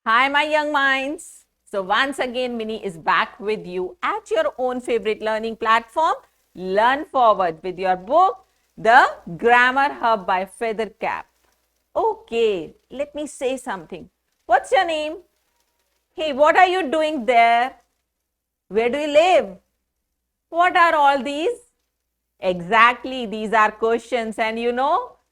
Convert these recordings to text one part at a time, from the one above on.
Hi, my young minds. So, once again, Minnie is back with you at your own favorite learning platform, Learn Forward, with your book, The Grammar Hub by Feathercap. Okay, let me say something. What's your name? Hey, what are you doing there? Where do you live? What are all these? Exactly, these are questions, and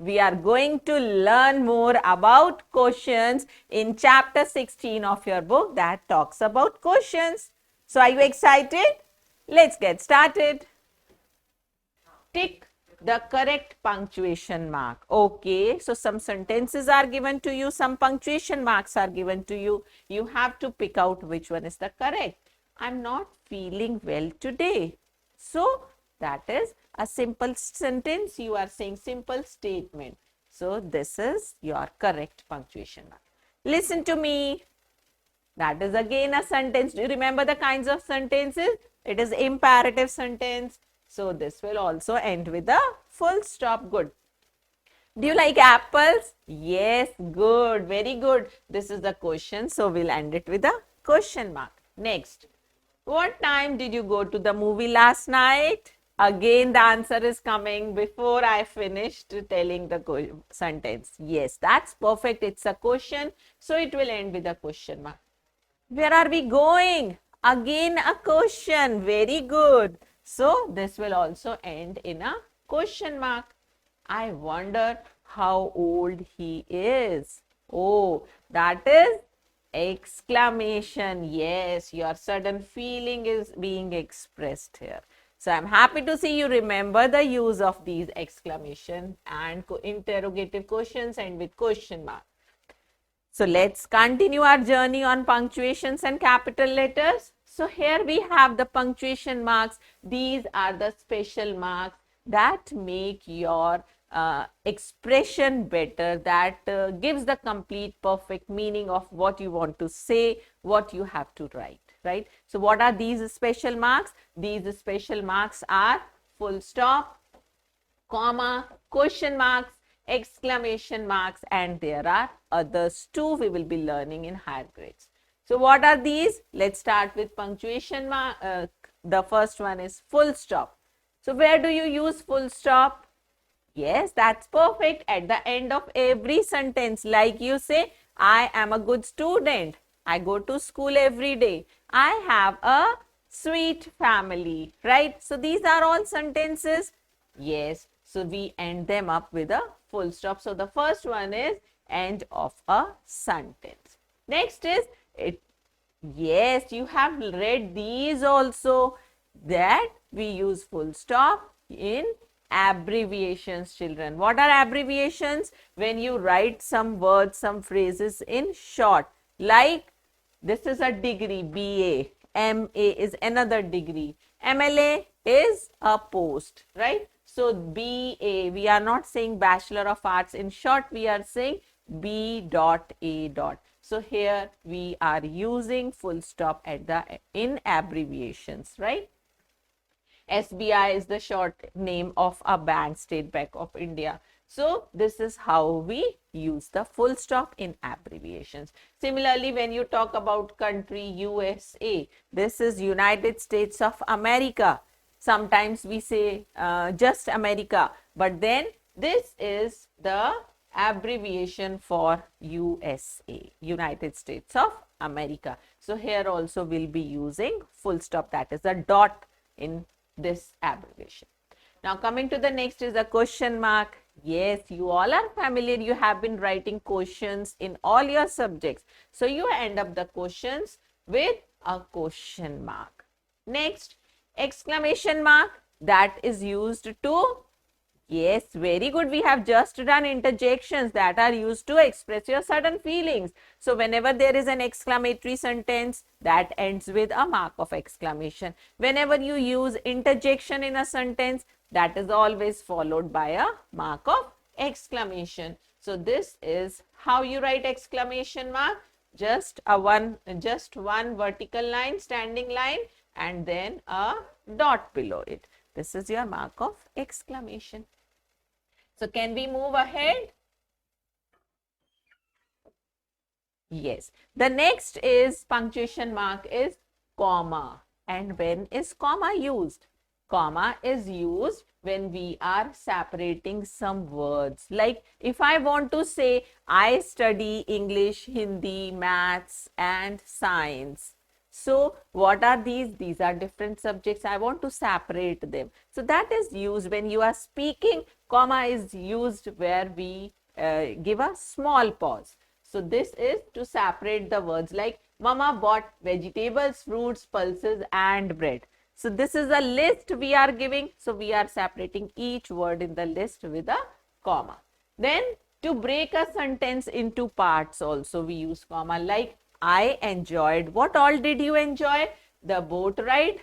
we are going to learn more about questions in chapter 16 of your book that talks about questions. So, are you excited? Let's get started. Tick the correct punctuation mark. Okay, so some sentences are given to you, some punctuation marks are given to you. You have to pick out which one is the correct. I'm not feeling well today. So that is a simple sentence. You are saying simple statement. So this is your correct punctuation mark. Listen to me. That is again a sentence. Do you remember the kinds of sentences? It is imperative sentence. So this will also end with a full stop. Good. Do you like apples? Yes, good, very good. This is the question. So we'll end it with a question mark. Next. What time did you go to the movie last night? Again, the answer is coming before I finished telling the sentence. Yes, that's perfect. It's a question. So it will end with a question mark. Where are we going? Again a question. Very good. So this will also end in a question mark. I wonder how old he is. Oh, that is exclamation. Yes, your sudden feeling is being expressed here. So I'm happy to see you remember the use of these exclamation and interrogative questions and with question mark. So let's continue our journey on punctuations and capital letters. So here we have the punctuation marks. These are the special marks that make your expression better, that gives the complete perfect meaning of what you want to say, what you have to write, right? So what are these special marks? These special marks are full stop, comma, question marks, exclamation marks, and there are others too we will be learning in higher grades. So what are these? Let's start with punctuation mark. The first one is full stop. So where do you use full stop? Yes, that's perfect. At the end of every sentence, like you say, I am a good student. I go to school every day. I have a sweet family, right? So these are all sentences. Yes, so we end them up with a full stop. So the first one is end of a sentence. Next is it. Yes, you have read these also, that we use full stop in abbreviations, children. What are abbreviations? When you write some words, some phrases in short, like this is a degree, BA, MA is another degree, MLA is a post, right? So BA, we are not saying Bachelor of Arts. In short, we are saying B.A. So here we are using full stop at the in abbreviations, right? SBI is the short name of a bank, State Bank of India. So this is how we use the full stop in abbreviations. Similarly, when you talk about country USA, this is United States of America. Sometimes we say just America, but then this is the abbreviation for USA, United States of America. So here also we'll be using full stop, that is a dot in this abbreviation. Now coming to the next is a question mark. Yes, you all are familiar. You have been writing questions in all your subjects. So you end up the questions with a question mark. Next, exclamation mark, that is used to, yes, very good. We have just done interjections that are used to express your sudden feelings. So whenever there is an exclamatory sentence, that ends with a mark of exclamation. Whenever you use interjection in a sentence, that is always followed by a mark of exclamation. So this is how you write exclamation mark. Just one vertical line, standing line, and then a dot below it. This is your mark of exclamation. So can we move ahead? Yes. The next is punctuation mark is comma. And when is comma used? Comma is used when we are separating some words. Like if I want to say, I study English, Hindi, maths and science. So what are these? These are different subjects. I want to separate them. So that is used when you are speaking. Comma is used where we give a small pause. So this is to separate the words, like Mama bought vegetables, fruits, pulses and bread. So this is a list we are giving. So we are separating each word in the list with a comma. Then to break a sentence into parts also we use comma, like I enjoyed. What all did you enjoy? The boat ride,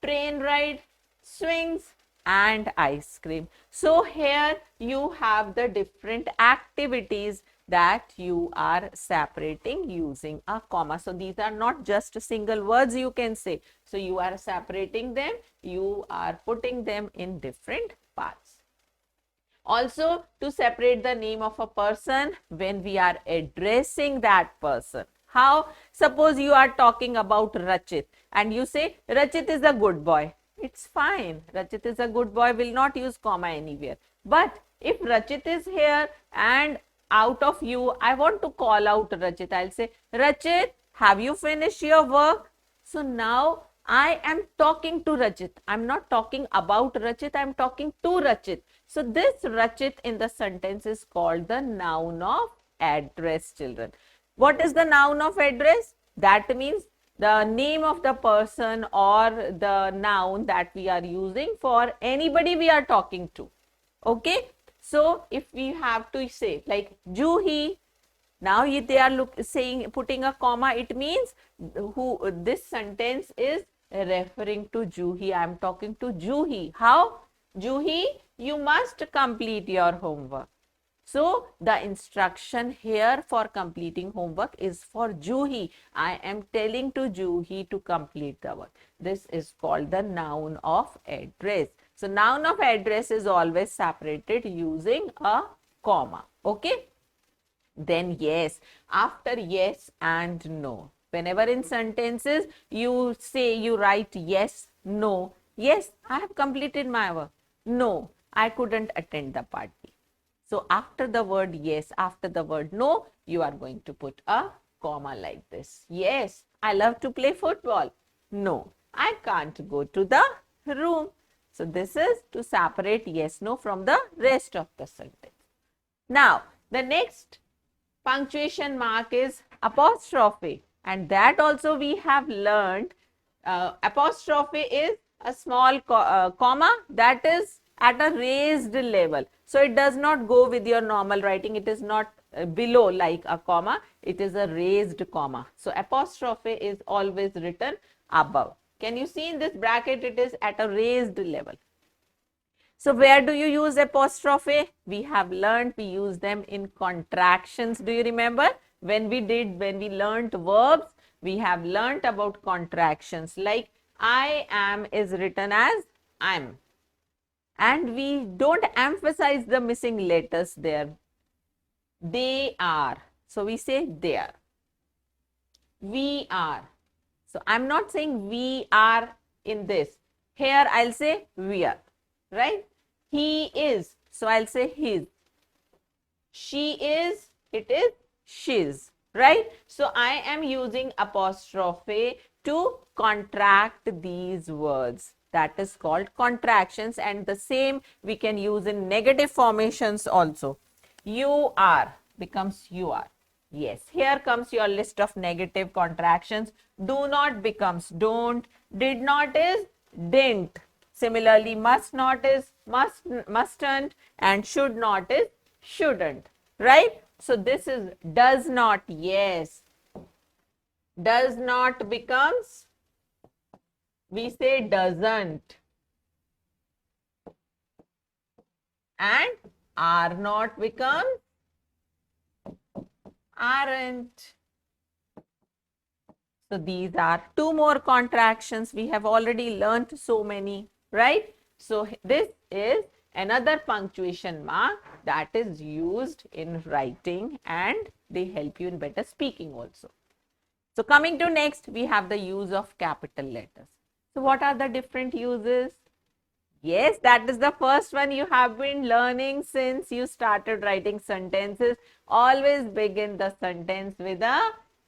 train ride, swings and ice cream. So here you have the different activities that you are separating using a comma. So these are not just single words you can say. So you are separating them, you are putting them in different parts. Also to separate the name of a person when we are addressing that person. How? Suppose you are talking about Rachit and you say Rachit is a good boy. It's fine. Rachit is a good boy, will not use comma anywhere. But if Rachit is here and out of you, I want to call out Rachit. I'll say, Rachit, have you finished your work? So now I am talking to Rachit. I'm not talking about Rachit. I'm talking to Rachit. So this Rachit in the sentence is called the noun of address, children. What is the noun of address? That means the name of the person or the noun that we are using for anybody we are talking to. Okay. So if we have to say like Juhi, now they are saying putting a comma, it means who this sentence is referring to Juhi. I am talking to Juhi. How? Juhi, you must complete your homework. So the instruction here for completing homework is for Juhi. I am telling to Juhi to complete the work. This is called the noun of address. So noun of address is always separated using a comma. Okay. Then yes, after yes and no. Whenever in sentences you say, you write yes, no. Yes, I have completed my work. No, I couldn't attend the party. So after the word yes, after the word no, you are going to put a comma like this. Yes, I love to play football. No, I can't go to the room. So this is to separate yes, no from the rest of the sentence. Now, the next punctuation mark is apostrophe, and that also we have learned. Apostrophe is a small comma that is at a raised level. So it does not go with your normal writing. It is not below like a comma. It is a raised comma. So apostrophe is always written above. Can you see in this bracket? It is at a raised level. So where do you use apostrophe? We have learned we use them in contractions. Do you remember? When we learned verbs, we have learned about contractions, like I am is written as I'm. And we don't emphasize the missing letters there. They are. So we say they are. We are. So I'm not saying we are in this. Here I'll say we are. Right? He is. So I'll say his. She is. It is she's. Right? So I am using apostrophe to contract these words. That is called contractions, and the same we can use in negative formations also. You are becomes you are. Yes, here comes your list of negative contractions. Do not becomes don't. Did not is didn't. Similarly, must not is mustn't, and should not is shouldn't. Right? So this is does not. Yes. Does not becomes, we say doesn't, and are not becomes aren't. So these are two more contractions. We have already learnt so many, right? So this is another punctuation mark that is used in writing and they help you in better speaking also. So coming to next, we have the use of capital letters. So what are the different uses? Yes, that is the first one you have been learning since you started writing sentences. Always begin the sentence with a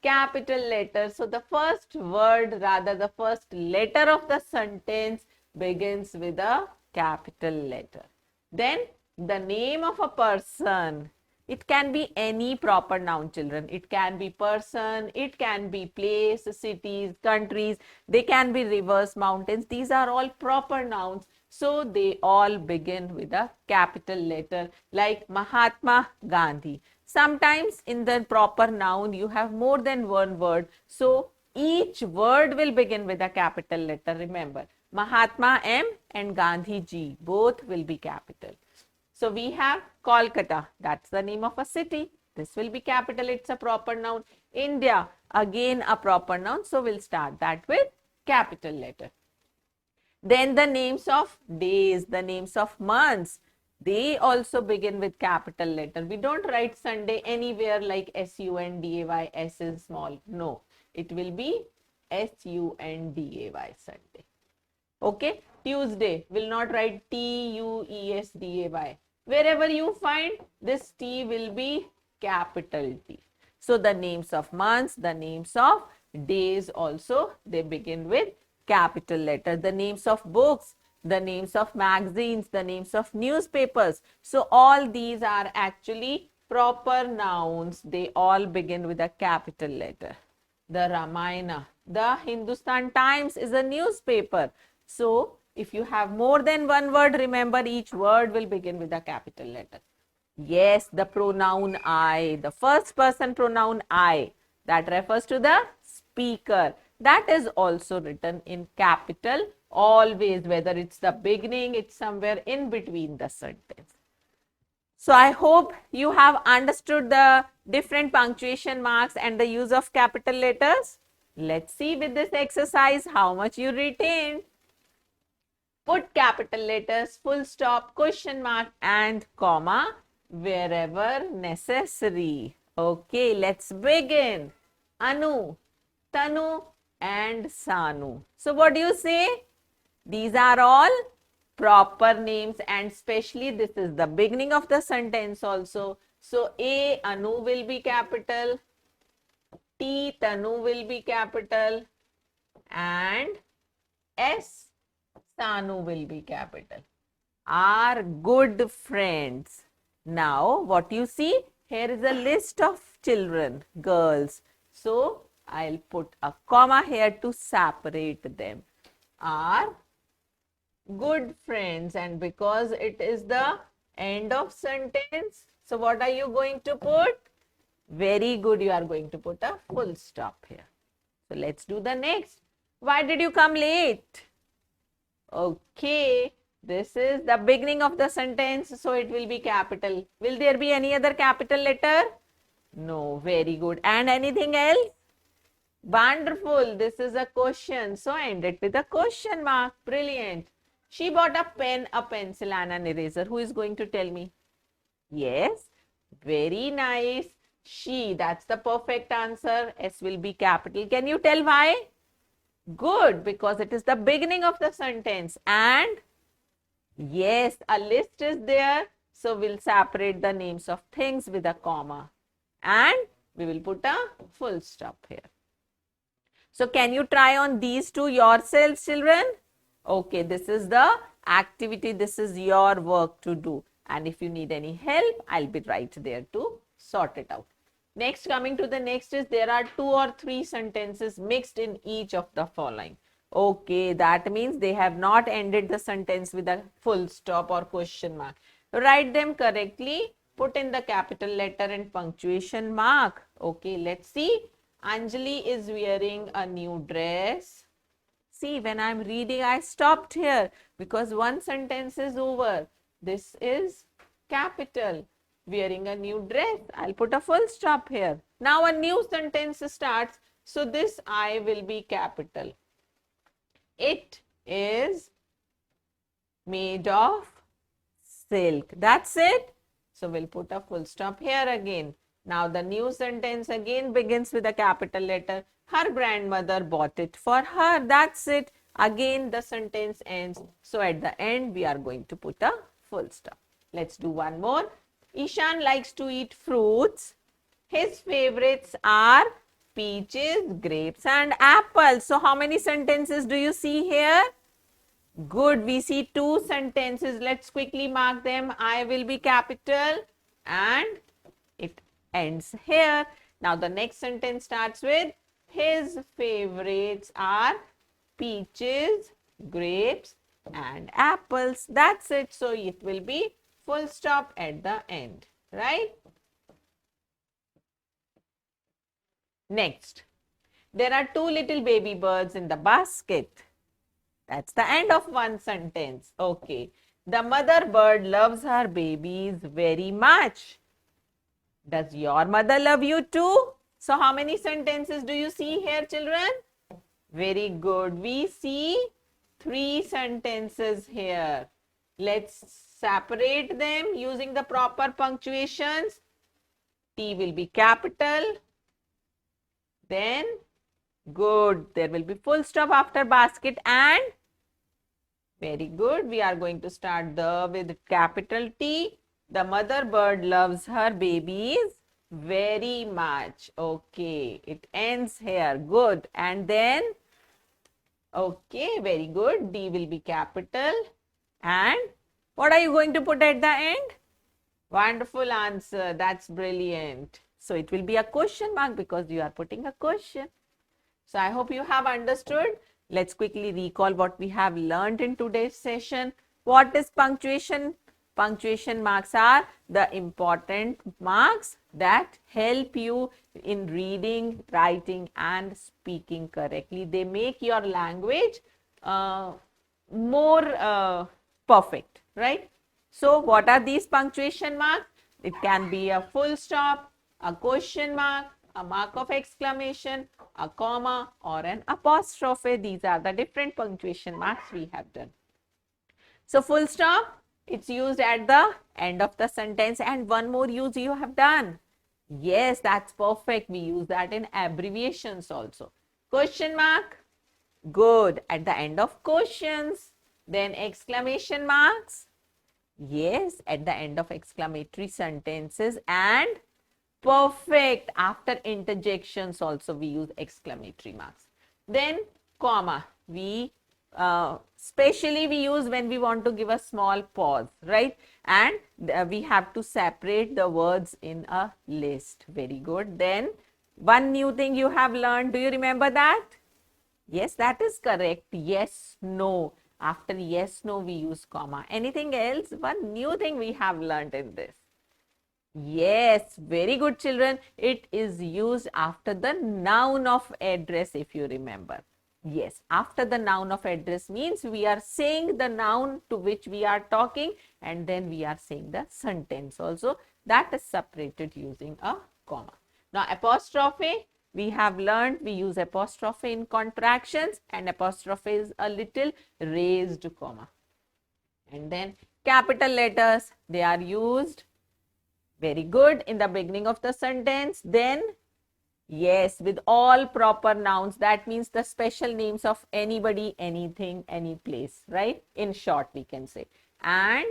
capital letter. So the first word, rather the first letter of the sentence begins with a capital letter. Then the name of a person. It can be any proper noun, children. It can be person, it can be place, cities, countries. They can be rivers, mountains. These are all proper nouns. So they all begin with a capital letter like Mahatma Gandhi. Sometimes in the proper noun you have more than one word. So each word will begin with a capital letter. Remember, Mahatma M and Gandhi G, both will be capital. So we have Kolkata, that's the name of a city. This will be capital, it's a proper noun. India, again a proper noun. So we'll start that with capital letter. Then the names of days, the names of months, they also begin with capital letter. We don't write Sunday anywhere like S-U-N-D-A-Y, S is small. No, it will be S-U-N-D-A-Y, Sunday. Okay, Tuesday will not write T-U-E-S-D-A-Y. Wherever you find, this T will be capital T. So the names of months, the names of days also, they begin with capital letter. The names of books, the names of magazines, the names of newspapers. So all these are actually proper nouns. They all begin with a capital letter. The Ramayana, the Hindustan Times is a newspaper. So if you have more than one word, remember each word will begin with a capital letter. Yes, the pronoun I, the first person pronoun I, that refers to the speaker. That is also written in capital always, whether it's the beginning, it's somewhere in between the sentence. So I hope you have understood the different punctuation marks and the use of capital letters. Let's see with this exercise how much you retained. Put capital letters, full stop, question mark and comma wherever necessary. Okay, let's begin. Anu, Tanu and Sanu. So what do you say? These are all proper names and especially this is the beginning of the sentence also. So A, Anu will be capital, T, Tanu will be capital and S, Sanu will be capital. Are good friends. Now what you see? Here is a list of children, girls. So I'll put a comma here to separate them. Are good friends, and because it is the end of sentence, so what are you going to put? Very good, you are going to put a full stop here. So let's do the next. Why did you come late? Okay, this is the beginning of the sentence, so it will be capital. Will there be any other capital letter? No, very good. And anything else? Wonderful, this is a question, so end it with a question mark. Brilliant. She bought a pen, a pencil and an eraser. Who is going to tell me? Yes, very nice. She, that's the perfect answer. S will be capital. Can you tell why? Good, because it is the beginning of the sentence. And yes, a list is there. So we'll separate the names of things with a comma. And we will put a full stop here. So can you try on these two yourselves, children? Okay, this is the activity. This is your work to do. And if you need any help, I'll be right there to sort it out. Next, coming to the next is there are 2 or 3 sentences mixed in each of the following. Okay, that means they have not ended the sentence with a full stop or question mark. Write them correctly. Put in the capital letter and punctuation mark. Okay, let's see. Anjali is wearing a new dress. See, when I'm reading, I stopped here because one sentence is over. This is capital. Wearing a new dress. I'll put a full stop here. Now a new sentence starts. So this I will be capital. It is made of silk. That's it. So we'll put a full stop here again. Now the new sentence again begins with a capital letter. Her grandmother bought it for her. That's it. Again the sentence ends. So at the end we are going to put a full stop. Let's do one more. Ishan likes to eat fruits. His favorites are peaches, grapes and apples. So how many sentences do you see here? Good. We see two sentences. Let's quickly mark them. I will be capital and it ends here. Now the next sentence starts with his favorites are peaches, grapes and apples. That's it. So it will be full stop at the end, right? Next, there are two little baby birds in the basket. That's the end of one sentence. Okay. The mother bird loves her babies very much. Does your mother love you too? So how many sentences do you see here, children? Very good. We see three sentences here. Let's separate them using the proper punctuations. T will be capital. Then, good. There will be full stop after basket and very good. We are going to start with capital T. The mother bird loves her babies very much. Okay. It ends here. Good. And then, okay, very good. D will be capital. And what are you going to put at the end? Wonderful answer. That's brilliant. So it will be a question mark because you are putting a question. So I hope you have understood. Let's quickly recall what we have learned in today's session. What is punctuation? Punctuation marks are the important marks that help you in reading, writing and speaking correctly. They make your language more perfect, right? So what are these punctuation marks? It can be a full stop, a question mark, a mark of exclamation, a comma or an apostrophe. These are the different punctuation marks we have done. So full stop, it's used at the end of the sentence, and one more use you have done. Yes, that's perfect. We use that in abbreviations also. Question mark, good, at the end of questions. Then exclamation marks, yes, at the end of exclamatory sentences, and perfect after interjections also we use exclamatory marks. Then comma, we specially we use when we want to give a small pause, right? And we have to separate the words in a list. Very good. Then one new thing you have learned, do you remember that? Yes, that is correct. Yes, no. After yes, no, we use comma. Anything else? One new thing we have learned in this. Yes, very good, children. It is used after the noun of address, if you remember. Yes, after the noun of address means we are saying the noun to which we are talking and then we are saying the sentence also. That is separated using a comma. Now, apostrophe, we have learned we use apostrophe in contractions, and apostrophe is a little raised comma. And then capital letters, they are used, very good, in the beginning of the sentence. Then yes, with all proper nouns, that means the special names of anybody, anything, any place, right? In short, we can say. And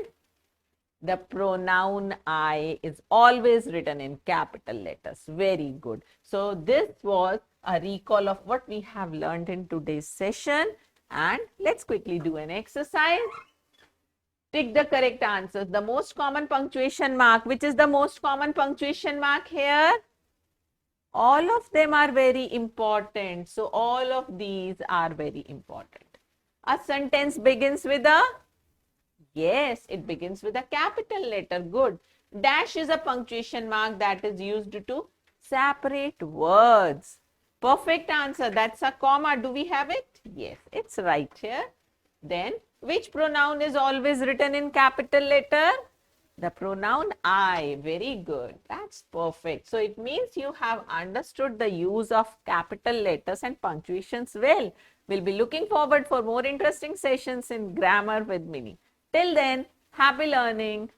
the pronoun I is always written in capital letters. Very good. So this was a recall of what we have learned in today's session. And let's quickly do an exercise. Tick the correct answers. The most common punctuation mark. Which is the most common punctuation mark here? All of them are very important. So all of these are very important. A sentence begins with a, yes, it begins with a capital letter. Good. Dash is a punctuation mark that is used to separate words. Perfect answer. That's a comma. Do we have it? Yes, it's right here. Then, which pronoun is always written in capital letter? The pronoun I. Very good. That's perfect. So it means you have understood the use of capital letters and punctuations well. We'll be looking forward for more interesting sessions in grammar with Mini. Till then, happy learning.